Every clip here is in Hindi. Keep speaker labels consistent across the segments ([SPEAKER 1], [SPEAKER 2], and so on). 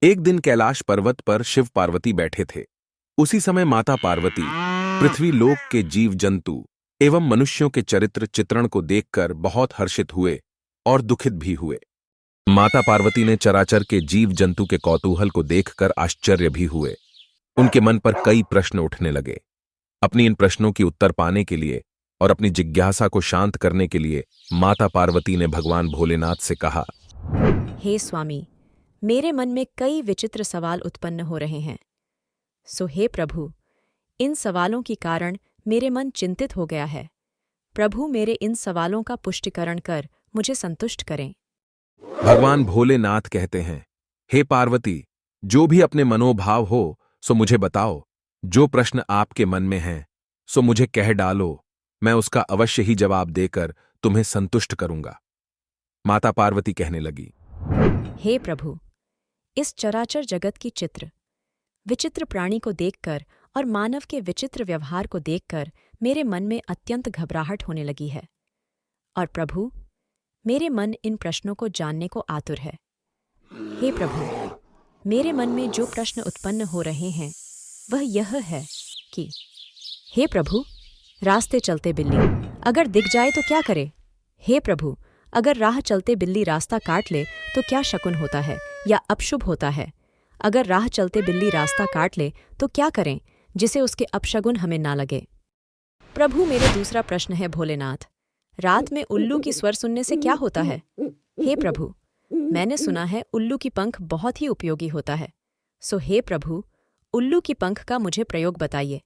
[SPEAKER 1] एक दिन कैलाश पर्वत पर शिव पार्वती बैठे थे। उसी समय माता पार्वती पृथ्वी लोक के जीव जंतु एवं मनुष्यों के चरित्र चित्रण को देखकर बहुत हर्षित हुए और दुखित भी हुए। माता पार्वती ने चराचर के जीव जंतु के कौतूहल को देखकर आश्चर्य भी हुए। उनके मन पर कई प्रश्न उठने लगे। अपनी इन प्रश्नों की उत्तर पाने के लिए और अपनी जिज्ञासा को शांत करने के लिए माता पार्वती ने भगवान भोलेनाथ से कहा,
[SPEAKER 2] हे स्वामी, मेरे मन में कई विचित्र सवाल उत्पन्न हो रहे हैं। सो हे प्रभु, इन सवालों के कारण मेरे मन चिंतित हो गया है। प्रभु, मेरे इन सवालों का पुष्टिकरण कर मुझे संतुष्ट करें।
[SPEAKER 1] भगवान भोलेनाथ कहते हैं, हे पार्वती, जो भी अपने मनोभाव हो सो मुझे बताओ। जो प्रश्न आपके मन में हैं सो मुझे कह डालो, मैं उसका अवश्य ही जवाब देकर तुम्हें संतुष्ट करूंगा। माता पार्वती कहने लगी,
[SPEAKER 2] हे प्रभु, इस चराचर जगत की चित्र विचित्र प्राणी को देखकर और मानव के विचित्र व्यवहार को देखकर मेरे मन में अत्यंत घबराहट होने लगी है। और प्रभु, मेरे मन इन प्रश्नों को जानने को आतुर है। हे प्रभु, मेरे मन में जो प्रश्न उत्पन्न हो रहे हैं वह यह है कि हे प्रभु, रास्ते चलते बिल्ली अगर दिख जाए तो क्या करे? हे प्रभु, अगर राह चलते बिल्ली रास्ता काट ले तो क्या शकुन होता है या अपशुभ होता है? अगर राह चलते बिल्ली रास्ता काट ले तो क्या करें जिसे उसके अपशगुन हमें ना लगे? प्रभु, मेरा दूसरा प्रश्न है भोलेनाथ, रात में उल्लू की स्वर सुनने से क्या होता है? हे प्रभु, मैंने सुना है उल्लू की पंख बहुत ही उपयोगी होता है। सो हे प्रभु, उल्लू की पंख का मुझे प्रयोग बताइए।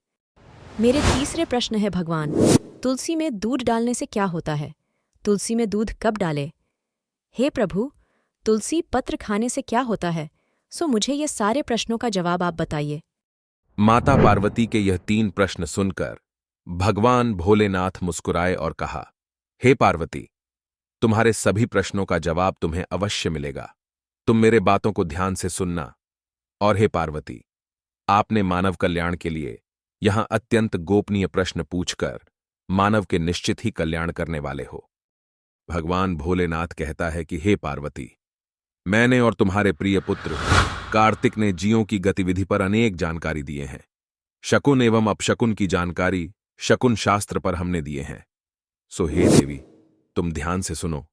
[SPEAKER 2] मेरे तीसरे प्रश्न है भगवान, तुलसी में दूध डालने से क्या होता है? तुलसी में दूध कब डाले? हे प्रभु, तुलसी पत्र खाने से क्या होता है? सो मुझे ये सारे प्रश्नों का जवाब आप बताइए।
[SPEAKER 1] माता पार्वती के यह 3 प्रश्न सुनकर भगवान भोलेनाथ मुस्कुराए और कहा, हे पार्वती, तुम्हारे सभी प्रश्नों का जवाब तुम्हें अवश्य मिलेगा। तुम मेरे बातों को ध्यान से सुनना। और हे पार्वती, आपने मानव कल्याण के लिए यहां अत्यंत गोपनीय प्रश्न पूछकर मानव के निश्चित ही कल्याण करने वाले हो। भगवान भोलेनाथ कहता है कि हे पार्वती, मैंने और तुम्हारे प्रिय पुत्र कार्तिक ने जीवों की गतिविधि पर अनेक जानकारी दिए हैं। शकुन एवं अपशकुन की जानकारी शकुन शास्त्र पर हमने दिए हैं। सो हे देवी, तुम ध्यान से सुनो।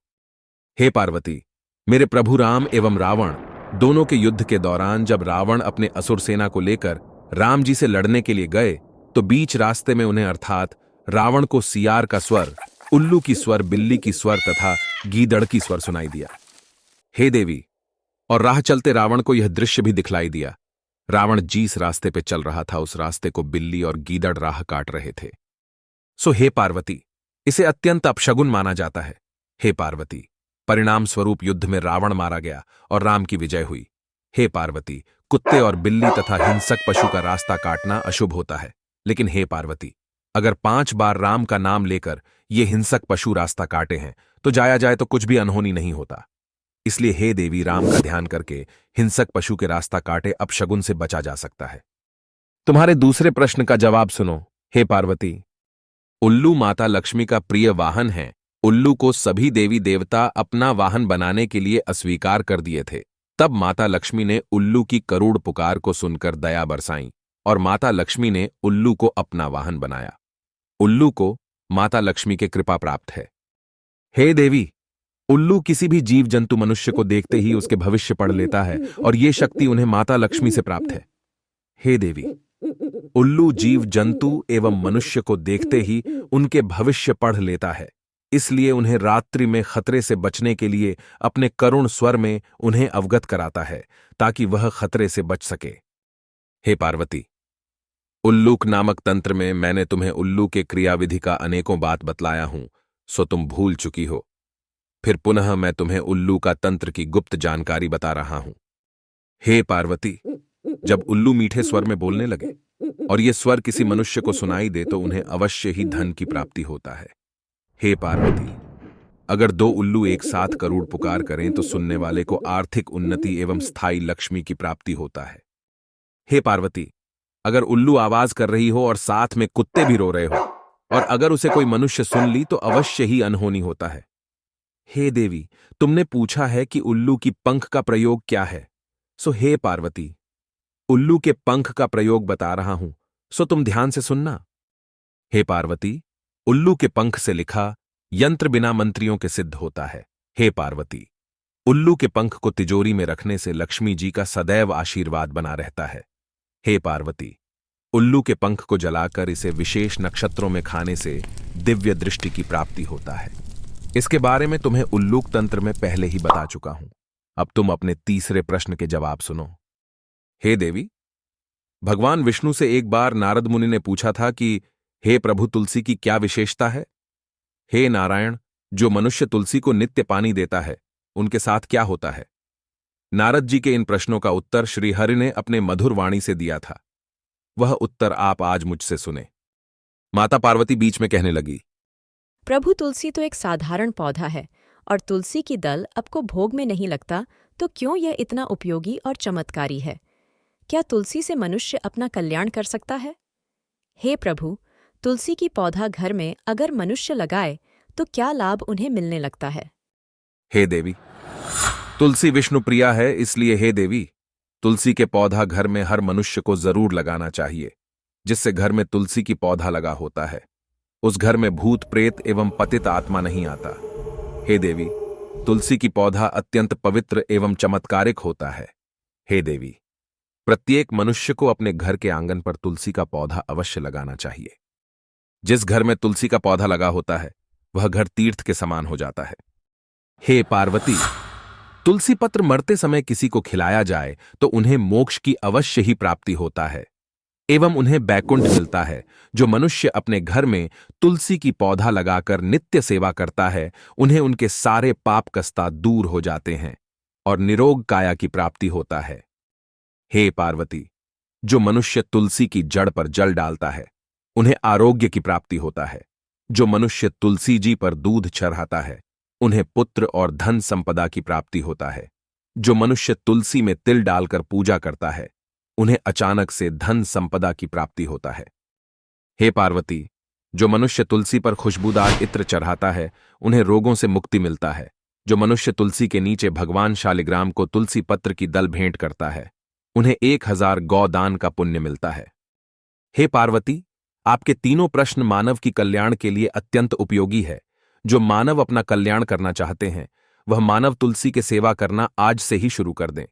[SPEAKER 1] हे पार्वती, मेरे प्रभु राम एवं रावण दोनों के युद्ध के दौरान जब रावण अपने असुर सेना को लेकर राम जी से लड़ने के लिए गए तो बीच रास्ते में उन्हें अर्थात रावण को सियार का स्वर, उल्लू की स्वर, बिल्ली की स्वर तथा गीदड़ की स्वर सुनाई दिया। हे देवी, और राह चलते रावण को यह दृश्य भी दिखलाई दिया। रावण जिस रास्ते पे चल रहा था उस रास्ते को बिल्ली और गीदड़ राह काट रहे थे। सो हे पार्वती, इसे अत्यंत अपशगुन माना जाता है। हे पार्वती, परिणाम स्वरूप युद्ध में रावण मारा गया और राम की विजय हुई। हे पार्वती, कुत्ते और बिल्ली तथा हिंसक पशु का रास्ता काटना अशुभ होता है। लेकिन हे पार्वती, अगर 5 बार राम का नाम लेकर ये हिंसक पशु रास्ता काटे हैं तो जाया जाए तो कुछ भी अनहोनी नहीं होता। इसलिए हे देवी, राम का ध्यान करके हिंसक पशु के रास्ता काटे अपशगुन से बचा जा सकता है। तुम्हारे दूसरे प्रश्न का जवाब सुनो। हे पार्वती, उल्लू माता लक्ष्मी का प्रिय वाहन है। उल्लू को सभी देवी देवता अपना वाहन बनाने के लिए अस्वीकार कर दिए थे। तब माता लक्ष्मी ने उल्लू की करुण पुकार को सुनकर दया बरसाई और माता लक्ष्मी ने उल्लू को अपना वाहन बनाया। उल्लू को माता लक्ष्मी के कृपा प्राप्त है। हे देवी, उल्लू किसी भी जीव जंतु मनुष्य को देखते ही उसके भविष्य पढ़ लेता है और ये शक्ति उन्हें माता लक्ष्मी से प्राप्त है। हे देवी, उल्लू जीव जंतु एवं मनुष्य को देखते ही उनके भविष्य पढ़ लेता है। इसलिए उन्हें रात्रि में खतरे से बचने के लिए अपने करुण स्वर में उन्हें अवगत कराता है ताकि वह खतरे से बच सके। हे पार्वती, उल्लूक नामक तंत्र में मैंने तुम्हें उल्लू के क्रियाविधि का अनेकों बात बतलाया हूं, सो तुम भूल चुकी हो। फिर पुनः मैं तुम्हें उल्लू का तंत्र की गुप्त जानकारी बता रहा हूं। हे पार्वती, जब उल्लू मीठे स्वर में बोलने लगे और ये स्वर किसी मनुष्य को सुनाई दे तो उन्हें अवश्य ही धन की प्राप्ति होता है। हे पार्वती, अगर 2 उल्लू एक साथ करुण पुकार करें तो सुनने वाले को आर्थिक उन्नति एवं स्थायी लक्ष्मी की प्राप्ति होता है। हे पार्वती, अगर उल्लू आवाज कर रही हो और साथ में कुत्ते भी रो रहे हो और अगर उसे कोई मनुष्य सुन ली तो अवश्य ही अनहोनी होता है। हे देवी, तुमने पूछा है कि उल्लू की पंख का प्रयोग क्या है। सो हे पार्वती, उल्लू के पंख का प्रयोग बता रहा हूं, सो तुम ध्यान से सुनना। हे पार्वती, उल्लू के पंख से लिखा यंत्र बिना मंत्रियों के सिद्ध होता है। हे पार्वती, उल्लू के पंख को तिजोरी में रखने से लक्ष्मी जी का सदैव आशीर्वाद बना रहता है। हे पार्वती, उल्लू के पंख को जलाकर इसे विशेष नक्षत्रों में खाने से दिव्य दृष्टि की प्राप्ति होता है। इसके बारे में तुम्हें उल्लूक तंत्र में पहले ही बता चुका हूं। अब तुम अपने तीसरे प्रश्न के जवाब सुनो। हे देवी, भगवान विष्णु से एक बार नारद मुनि ने पूछा था कि हे प्रभु, तुलसी की क्या विशेषता है? हे नारायण, जो मनुष्य तुलसी को नित्य पानी देता है, उनके साथ क्या होता है? नारद जी के इन प्रश्नों का उत्तर श्रीहरि ने अपने मधुर वाणी से दिया था। वह उत्तर आप आज मुझसे सुने। माता पार्वती बीच में कहने लगी,
[SPEAKER 2] प्रभु, तुलसी तो एक साधारण पौधा है और तुलसी की दल आपको भोग में नहीं लगता, तो क्यों यह इतना उपयोगी और चमत्कारी है? क्या तुलसी से मनुष्य अपना कल्याण कर सकता है? हे प्रभु, तुलसी की पौधा घर में अगर मनुष्य लगाए तो क्या लाभ उन्हें मिलने लगता है?
[SPEAKER 1] हे देवी, तुलसी विष्णु प्रिया है, इसलिए हे देवी, तुलसी के पौधा घर में हर मनुष्य को जरूर लगाना चाहिए। जिससे घर में तुलसी की पौधा लगा होता है, उस घर में भूत प्रेत एवं पतित आत्मा नहीं आता। हे देवी, तुलसी की पौधा अत्यंत पवित्र एवं चमत्कारिक होता है। हे देवी, प्रत्येक मनुष्य को अपने घर के आंगन पर तुलसी का पौधा अवश्य लगाना चाहिए। जिस घर में तुलसी का पौधा लगा होता है, वह घर तीर्थ के समान हो जाता है। हे पार्वती, तुलसी पत्र मरते समय किसी को खिलाया जाए तो उन्हें मोक्ष की अवश्य ही प्राप्ति होता है एवं उन्हें बैकुंठ मिलता है। जो मनुष्य अपने घर में तुलसी की पौधा लगाकर नित्य सेवा करता है, उन्हें उनके सारे पाप कष्टा दूर हो जाते हैं और निरोग काया की प्राप्ति होता है। हे पार्वती, जो मनुष्य तुलसी की जड़ पर जल डालता है, उन्हें आरोग्य की प्राप्ति होता है। जो मनुष्य तुलसी जी पर दूध चढ़ाता है, उन्हें पुत्र और धन संपदा की प्राप्ति होता है। जो मनुष्य तुलसी में तिल डालकर पूजा करता है, उन्हें अचानक से धन संपदा की प्राप्ति होता है। हे पार्वती, जो मनुष्य तुलसी पर खुशबूदार इत्र चढ़ाता है, उन्हें रोगों से मुक्ति मिलता है। जो मनुष्य तुलसी के नीचे भगवान शालिग्राम को तुलसी पत्र की दल भेंट करता है, उन्हें 1000 गौदान का पुण्य मिलता है। हे पार्वती, आपके तीनों प्रश्न मानव की कल्याण के लिए अत्यंत उपयोगी है। जो मानव अपना कल्याण करना चाहते हैं, वह मानव तुलसी के सेवा करना आज से ही शुरू कर दें।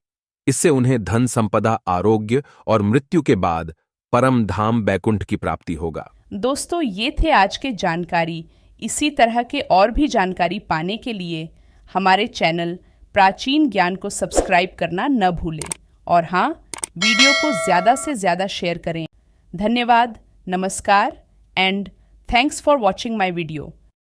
[SPEAKER 1] इससे उन्हें धन संपदा, आरोग्य और मृत्यु के बाद परम धाम बैकुंठ की प्राप्ति होगा।
[SPEAKER 3] दोस्तों, ये थे आज के जानकारी। इसी तरह के और भी जानकारी पाने के लिए हमारे चैनल प्राचीन ज्ञान को सब्सक्राइब करना न भूलें और हाँ, वीडियो को ज़्यादा से ज़्यादा शेयर करें। धन्यवाद, नमस्कार and thanks for watching my video.